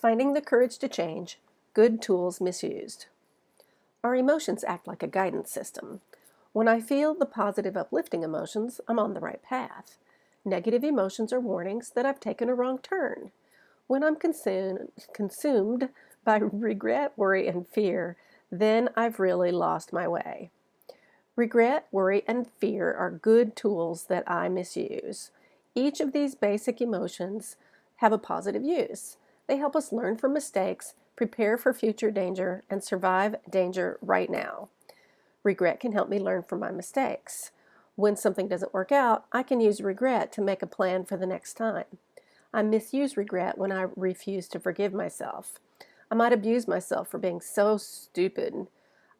Finding the courage to change, good tools misused. Our emotions act like a guidance system. When I feel the positive, uplifting emotions, I'm on the right path. Negative emotions are warnings that I've taken a wrong turn. When I'm consumed by regret, worry, and fear, then I've really lost my way. Regret, worry, and fear are good tools that I misuse. Each of these basic emotions have a positive use. They help us learn from mistakes, prepare for future danger, and survive danger right now. Regret can help me learn from my mistakes. When something doesn't work out, I can use regret to make a plan for the next time. I misuse regret when I refuse to forgive myself. I might abuse myself for being so stupid.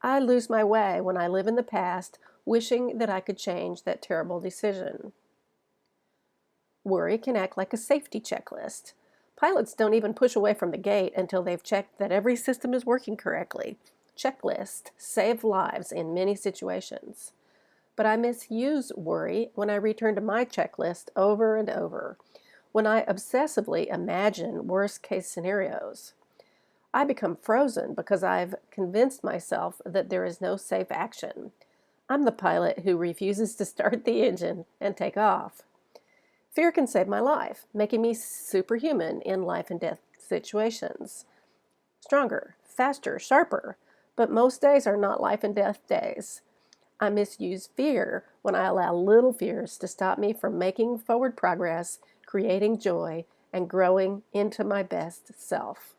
I lose my way when I live in the past, wishing that I could change that terrible decision. Worry can act like a safety checklist. Pilots don't even push away from the gate until they've checked that every system is working correctly. Checklists save lives in many situations. But I misuse worry when I return to my checklist over and over, when I obsessively imagine worst-case scenarios. I become frozen because I've convinced myself that there is no safe action. I'm the pilot who refuses to start the engine and take off. Fear can save my life, making me superhuman in life and death situations. Stronger, faster, sharper, but most days are not life and death days. I misuse fear when I allow little fears to stop me from making forward progress, creating joy, and growing into my best self.